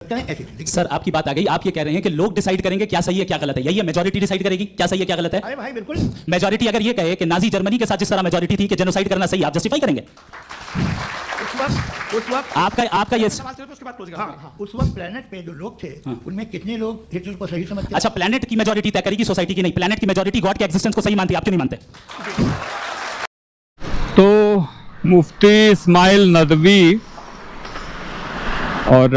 Sir आपकी बात आ गई, आप ये कह रहे हैं कि लोग डिसाइड करेंगे क्या सही है क्या गलत है, यही है मेजॉरिटी डिसाइड करेगी क्या सही है क्या गलत है। अरे भाई बिल्कुल। मेजॉरिटी अगर ये कहे कि नाजी जर्मनी के साथ जिस तरह मेजॉरिटी थी कि जेनोसाइड करना सही, आप जस्टिफाई करेंगे? उस वक्त आपका ये सवाल सिर्फ उसके बाद क्लोज करेंगे। हाँ, उस वक्त प्लेनेट पे जो लोग थे उनमें कितने लोग हिटलर को सही समझते थे? अच्छा, प्लेनेट की मेजॉरिटी तय करेगी, सोसाइटी की नहीं। प्लेनेट की मेजॉरिटी गॉड के एग्जिस्टेंस को सही मानती है, आप क्यों नहीं मानते? तो मुफ्ती इस्माइल नदवी और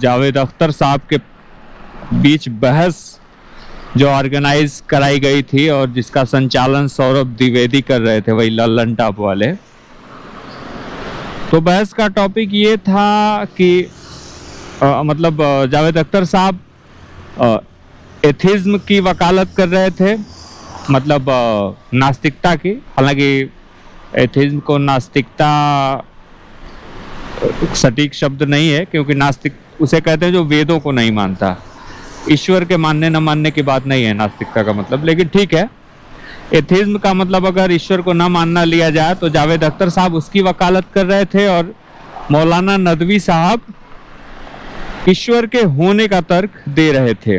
जावेद अख्तर साहब के बीच बहस जो ऑर्गेनाइज कराई गई थी और जिसका संचालन सौरभ द्विवेदी कर रहे थे, वही लल्लन टॉप वाले। तो बहस का टॉपिक ये था कि मतलब जावेद अख्तर साहब एथिज्म की वकालत कर रहे थे, मतलब नास्तिकता की। हालांकि एथिज्म को नास्तिकता सटीक शब्द नहीं है, क्योंकि नास्तिक उसे कहते हैं जो वेदों को नहीं मानता। ईश्वर के मानने न मानने की बात नहीं है नास्तिकता का मतलब, लेकिन ठीक है। एथिज्म का मतलब अगर ईश्वर को न मानना लिया जाए तो जावेद अख्तर साहब उसकी वकालत कर रहे थे और मौलाना नदवी साहब ईश्वर के होने का तर्क दे रहे थे।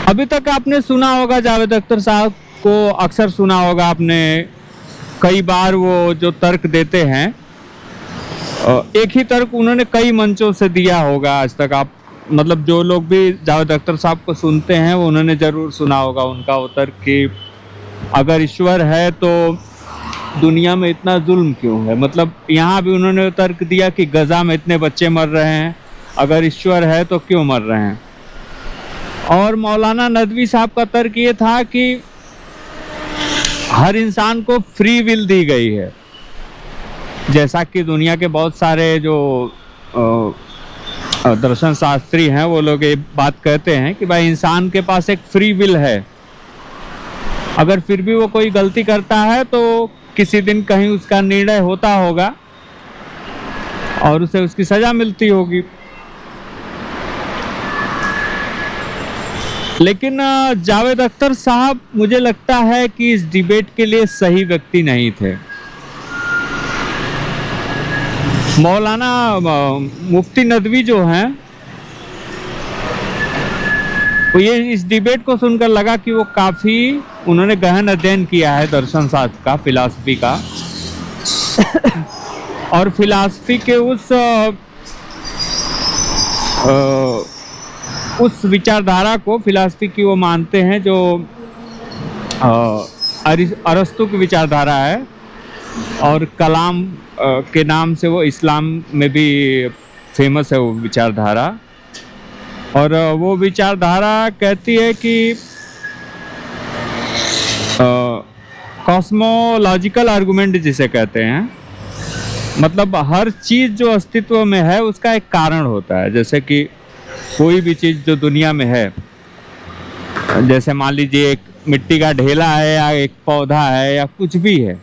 अभी तक आपने सुना होगा जावेद अख्तर साहब को, अक्सर सुना होगा आपने, कई बार वो जो तर्क देते हैं, एक ही तर्क उन्होंने कई मंचों से दिया होगा आज तक। आप मतलब जो लोग भी जावेद अख्तर साहब को सुनते हैं वो उन्होंने ज़रूर सुना होगा उनका वो तर्क कि अगर ईश्वर है तो दुनिया में इतना जुल्म क्यों है। मतलब यहाँ भी उन्होंने तर्क दिया कि गजा में इतने बच्चे मर रहे हैं, अगर ईश्वर है तो क्यों मर रहे हैं। और मौलाना नदवी साहब का तर्क ये था कि हर इंसान को फ्री विल दी गई है। जैसा कि दुनिया के बहुत सारे जो दर्शन शास्त्री हैं वो लोग ये बात कहते हैं कि भाई इंसान के पास एक फ्री विल है, अगर फिर भी वो कोई गलती करता है तो किसी दिन कहीं उसका निर्णय होता होगा और उसे उसकी सजा मिलती होगी। लेकिन जावेद अख्तर साहब मुझे लगता है कि इस डिबेट के लिए सही व्यक्ति नहीं थे। मौलाना मुफ्ती नदवी जो हैं वो ये इस डिबेट को सुनकर लगा कि वो काफ़ी उन्होंने गहन अध्ययन किया है दर्शन शास्त्र का, फिलॉसफी का और फिलॉसफी के उस विचारधारा को, फिलॉसफी की वो मानते हैं जो अरस्तु की विचारधारा है और कलाम के नाम से वो इस्लाम में भी फेमस है वो विचारधारा। और वो विचारधारा कहती है कि कॉस्मोलॉजिकल आर्गुमेंट जिसे कहते हैं, मतलब हर चीज़ जो अस्तित्व में है उसका एक कारण होता है। जैसे कि कोई भी चीज़ जो दुनिया में है, जैसे मान लीजिए एक मिट्टी का ढेला है या एक पौधा है या कुछ भी है,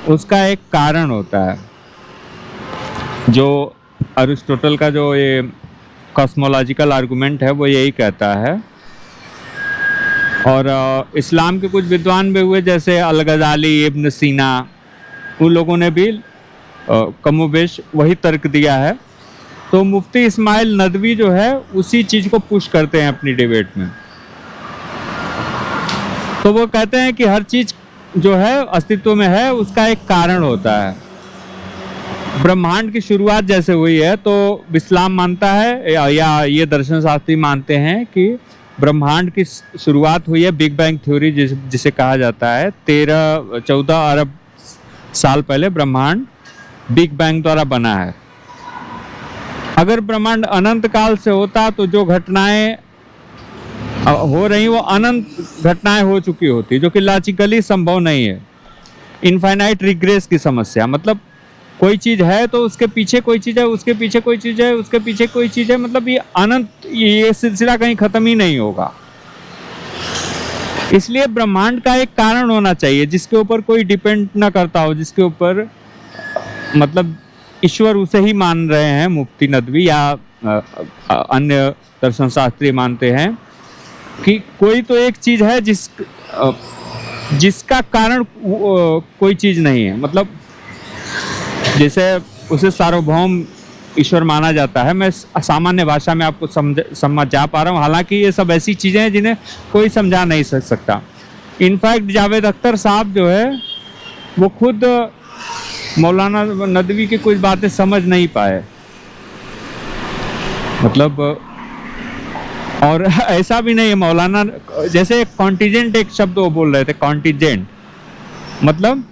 उसका एक कारण होता है। जो अरिस्टोटल का जो ये कॉस्मोलॉजिकल आर्गुमेंट है वो यही कहता है। और इस्लाम के कुछ विद्वान भी हुए जैसे अल-गज़ाली, इब्न सीना, उन लोगों ने भी कमोबेश वही तर्क दिया है। तो मुफ्ती इस्माइल नदवी जो है उसी चीज़ को पुश करते हैं अपनी डिबेट में। तो वो कहते हैं कि हर चीज़ जो है अस्तित्व में है उसका एक कारण होता है। ब्रह्मांड की शुरुआत जैसे हुई है तो इस्लाम मानता है या ये दर्शन शास्त्री मानते हैं कि ब्रह्मांड की शुरुआत हुई है बिग बैंग थ्योरी जिसे कहा जाता है। 13-14 अरब साल पहले ब्रह्मांड बिग बैंग द्वारा बना है। अगर ब्रह्मांड अनंत काल से होता तो जो घटनाएं हो रही वो अनंत घटनाएं हो चुकी होती, जो कि लॉजिकली संभव नहीं है। इनफाइनाइट रिग्रेस की समस्या, मतलब कोई चीज़ है तो उसके पीछे कोई चीज़ है, उसके पीछे कोई चीज़ है, उसके पीछे कोई चीज़ है, मतलब ये अनंत, ये सिलसिला कहीं ख़त्म ही नहीं होगा। इसलिए ब्रह्मांड का एक कारण होना चाहिए जिसके ऊपर कोई डिपेंड ना करता हो, जिसके ऊपर मतलब ईश्वर उसे ही मान रहे हैं मुफ्ती नदवी या अन्य दर्शन शास्त्री मानते हैं कि कोई तो एक चीज़ है जिसका कारण कोई चीज़ नहीं है। मतलब जैसे उसे सार्वभौम ईश्वर माना जाता है। मैं सामान्य भाषा में आपको समझा पा रहा हूँ, हालांकि ये सब ऐसी चीज़ें हैं जिन्हें कोई समझा नहीं सकता। इनफैक्ट जावेद अख्तर साहब जो है वो खुद मौलाना नदवी की कुछ बातें समझ नहीं पाए, मतलब। और ऐसा भी नहीं है, मौलाना जैसे कॉन्टिजेंट एक शब्द वो बोल रहे थे, कॉन्टिजेंट मतलब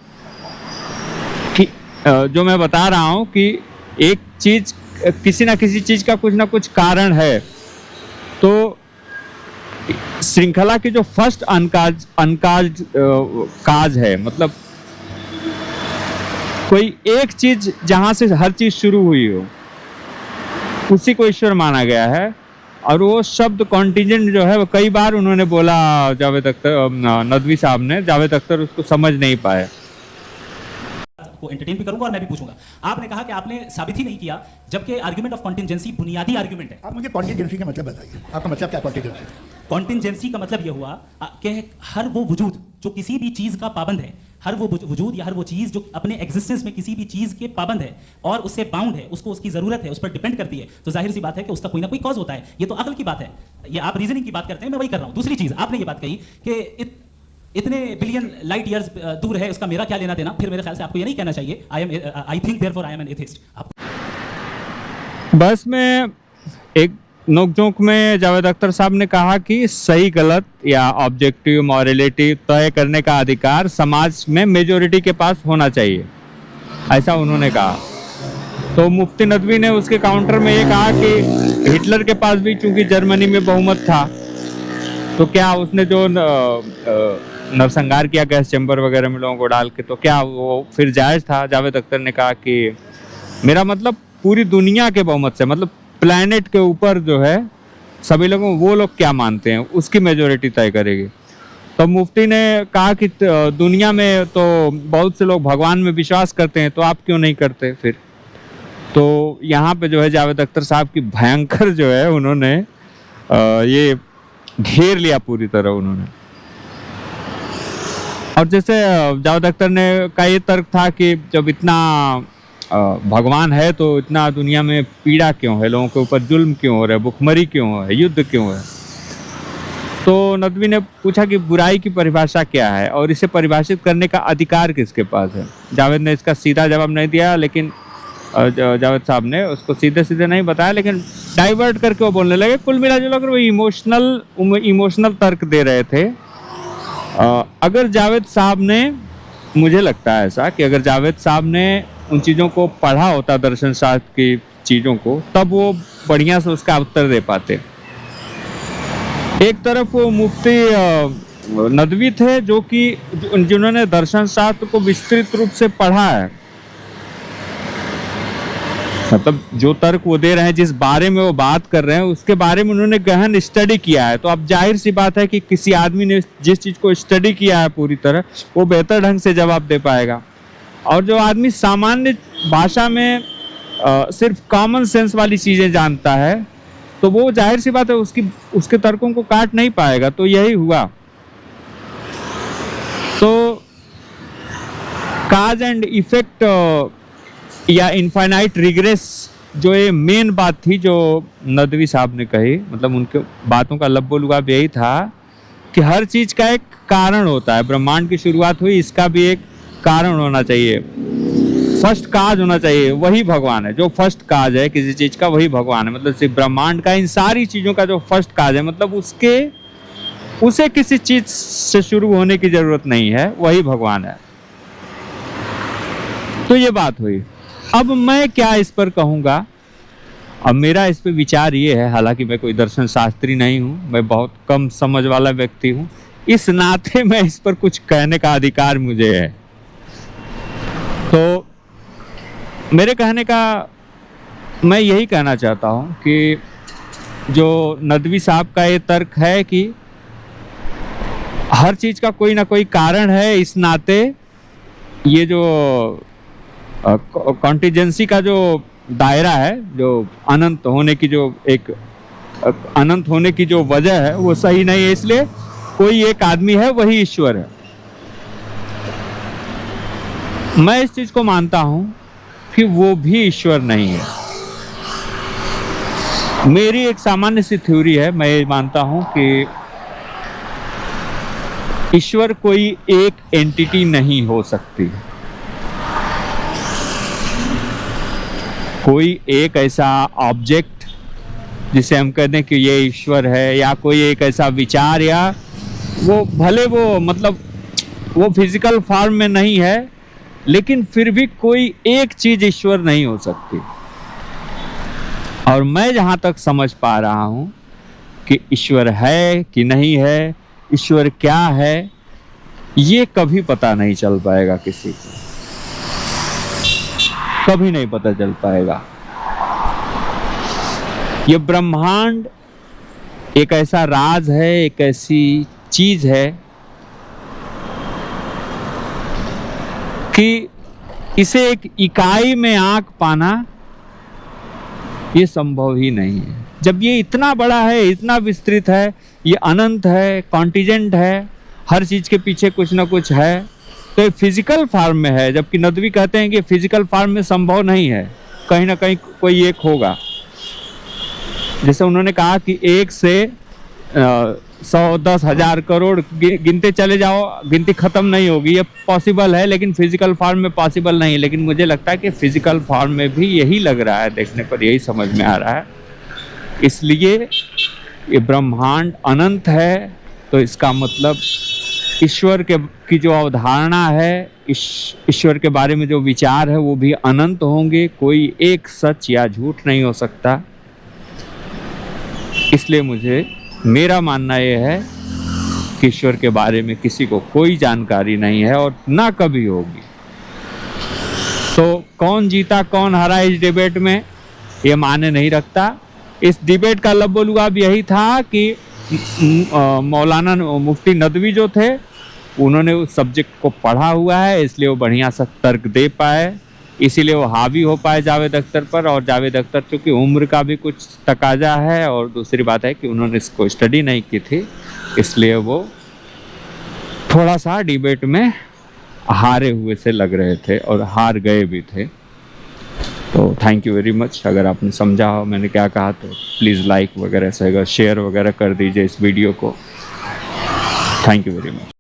कि जो मैं बता रहा हूँ कि एक चीज, किसी ना किसी चीज का कुछ ना कुछ कारण है। तो श्रृंखला की जो फर्स्ट अनकाज काज है, मतलब कोई एक चीज जहां से हर चीज शुरू हुई हो, उसी को ईश्वर माना गया है। और वो शब्द कॉन्टिजेंट जो है वो कई बार उन्होंने बोला, जावेद अख्तर नदवी साहब ने, जावेद अख्तर उसको समझ नहीं पाए। को एंटरटेन भी करूंगा और मैं भी पूछूंगा। आपने कहा कि आपने साबित ही नहीं किया, जबकि आर्गुमेंट ऑफ कॉन्टिजेंसी बुनियादी आर्गुमेंट है। आप मुझे कॉन्टिजेंसी का मतलब बताइए, आपका मतलब क्या कॉन्टिजेंसी? कॉन्टिजेंसी का मतलब यह हुआ कि हर वो वजूद जो किसी भी चीज का पाबंद है, हर वो वजूद या हर वो चीज जो अपने एग्जिस्टेंस में किसी भी चीज के पाबंद है और उससे बाउंड है, उसको उसकी जरूरत है, उस पर डिपेंड करती है, तो जाहिर सी बात है कि उसका कोई ना कोई कॉज होता है। ये तो अकल की बात है, ये आप रीजनिंग की बात करते हैं, मैं वही कर रहा हूं। दूसरी चीज, आपने ये बात कही कि इतने बिलियन लाइट ईयर्स दूर है, उसका मेरा क्या लेना देना। फिर मेरे ख्याल से आपको ये नहीं कहना चाहिए I think therefore I am an atheist. बस में एक नोकझोंक में जावेद अख्तर साहब ने कहा कि सही गलत या ऑब्जेक्टिव मॉरलिटी तय करने का अधिकार समाज में मेजोरिटी के पास होना चाहिए, ऐसा उन्होंने कहा। तो मुफ्ती नदवी ने उसके काउंटर में ये कहा कि हिटलर के पास भी चूंकि जर्मनी में बहुमत था, तो क्या उसने जो नरसंहार किया गैस चैम्बर वगैरह में लोगों को डाल के, तो क्या वो फिर जायज था? जावेद अख्तर ने कहा कि मेरा मतलब पूरी दुनिया के बहुमत से, मतलब प्लैनेट के ऊपर जो है सभी लोगों, वो लोग क्या मानते हैं उसकी मेजोरिटी तय करेगी। तो मुफ्ती ने कहा कि दुनिया में तो बहुत से लोग भगवान में विश्वास करते हैं, तो आप क्यों नहीं करते फिर? तो यहाँ पे जो है जावेद अख्तर साहब की भयंकर जो है उन्होंने ये घेर लिया पूरी तरह उन्होंने। और जैसे जावेद अख्तर ने का ये तर्क था कि जब इतना भगवान है तो इतना दुनिया में पीड़ा क्यों है, लोगों के ऊपर जुल्म क्यों हो रहा है, भुखमरी क्यों है, युद्ध क्यों है? तो नदवी ने पूछा कि बुराई की परिभाषा क्या है और इसे परिभाषित करने का अधिकार किसके पास है? जावेद ने इसका सीधा जवाब नहीं दिया, लेकिन जावेद साहब ने उसको सीधे सीधे नहीं बताया, लेकिन डाइवर्ट करके वो बोलने लगे। कुल मिलाजुलाकर वो इमोशनल तर्क दे रहे थे। अगर जावेद साहब ने, मुझे लगता है ऐसा कि अगर जावेद साहब ने उन चीज़ों को पढ़ा होता, दर्शन शास्त्र की चीज़ों को, तब वो बढ़िया से उसका उत्तर दे पाते। एक तरफ वो मुफ्ती नदवी थे जो कि जिन्होंने दर्शन शास्त्र को विस्तृत रूप से पढ़ा है, मतलब जो तर्क वो दे रहे हैं, जिस बारे में वो बात कर रहे हैं, उसके बारे में उन्होंने गहन स्टडी किया है। तो अब जाहिर सी बात है कि किसी आदमी ने जिस चीज़ को स्टडी किया है पूरी तरह, वो बेहतर ढंग से जवाब दे पाएगा। और जो आदमी सामान्य भाषा में सिर्फ कॉमन सेंस वाली चीज़ें जानता है, तो वो जाहिर सी बात है उसके तर्कों को काट नहीं पाएगा। तो यही हुआ। तो काज एंड इफेक्ट या इनफाइनाइट रिग्रेस, जो ये मेन बात थी जो नदवी साहब ने कही, मतलब उनके बातों का लब्बो लुगाब यही था कि हर चीज़ का एक कारण होता है। ब्रह्मांड की शुरुआत हुई, इसका भी एक कारण होना चाहिए, फर्स्ट काज होना चाहिए, वही भगवान है। जो फर्स्ट काज है किसी चीज़ का, वही भगवान है। मतलब सिर्फ ब्रह्मांड का, इन सारी चीज़ों का जो फर्स्ट काज है, मतलब उसे किसी चीज़ से शुरू होने की ज़रूरत नहीं है, वही भगवान है। तो ये बात हुई। अब मैं क्या इस पर कहूँगा? अब मेरा इस पर विचार ये है, हालांकि मैं कोई दर्शन शास्त्री नहीं हूँ, मैं बहुत कम समझ वाला व्यक्ति हूँ, इस नाते मैं इस पर कुछ कहने का अधिकार मुझे है। तो मेरे कहने का, मैं यही कहना चाहता हूँ कि जो नदवी साहब का ये तर्क है कि हर चीज़ का कोई ना कोई कारण है, इस नाते ये जो कॉन्टिजेंसी का जो दायरा है, जो अनंत होने की जो एक अनंत होने की जो वजह है, वो सही नहीं है। इसलिए कोई एक आदमी है, वही ईश्वर है। मैं इस चीज को मानता हूं कि वो भी ईश्वर नहीं है। मेरी एक सामान्य सी थ्योरी है, मैं ये मानता हूं कि ईश्वर कोई एक एंटिटी नहीं हो सकती। कोई एक ऐसा ऑब्जेक्ट जिसे हम कहते हैं कि ये ईश्वर है, या कोई एक ऐसा विचार, या वो भले वो मतलब वो फिजिकल फॉर्म में नहीं है, लेकिन फिर भी कोई एक चीज ईश्वर नहीं हो सकती। और मैं जहां तक समझ पा रहा हूं कि ईश्वर है कि नहीं है, ईश्वर क्या है, ये कभी पता नहीं चल पाएगा किसी को, कभी नहीं पता चल पाएगा। ये ब्रह्मांड एक ऐसा राज है, एक ऐसी चीज है कि इसे एक इकाई में आंक पाना ये संभव ही नहीं है। जब ये इतना बड़ा है, इतना विस्तृत है, ये अनंत है, कॉन्टिजेंट है, हर चीज के पीछे कुछ ना कुछ है, तो ये फिजिकल फॉर्म में है। जबकि नदवी कहते हैं कि फिजिकल फॉर्म में संभव नहीं है, कहीं ना कहीं कोई एक होगा। जैसे उन्होंने कहा कि 1 से 100, 10, 1000 करोड़ गिनते चले जाओ, गिनती खत्म नहीं होगी। ये पॉसिबल है, लेकिन फिजिकल फॉर्म में पॉसिबल नहीं है। लेकिन मुझे लगता है कि फिजिकल फॉर्म में भी यही लग रहा है, देखने पर यही समझ में आ रहा है। इसलिए ये ब्रह्मांड अनंत है, तो इसका मतलब ईश्वर की जो अवधारणा है, ईश्वर के बारे में जो विचार है, वो भी अनंत होंगे। कोई एक सच या झूठ नहीं हो सकता। इसलिए मेरा मानना यह है कि ईश्वर के बारे में किसी को कोई जानकारी नहीं है और ना कभी होगी। तो कौन जीता कौन हारा इस डिबेट में, ये मायने नहीं रखता। इस डिबेट का लबोलुआब यही था कि मौलाना मुफ्ती नदवी जो थे, उन्होंने उस सब्जेक्ट को पढ़ा हुआ है, इसलिए वो बढ़िया सा तर्क दे पाए, इसीलिए वो हावी हो पाए जावेद अख्तर पर। और जावेद अख्तर चूँकि उम्र का भी कुछ तकाजा है, और दूसरी बात है कि उन्होंने इसको स्टडी नहीं की थी, इसलिए वो थोड़ा सा डिबेट में हारे हुए से लग रहे थे और हार गए भी थे। तो थैंक यू वेरी मच। अगर आपने समझा हो मैंने क्या कहा तो प्लीज़ लाइक वगैरह से शेयर वगैरह कर दीजिए इस वीडियो को। Thank you very much.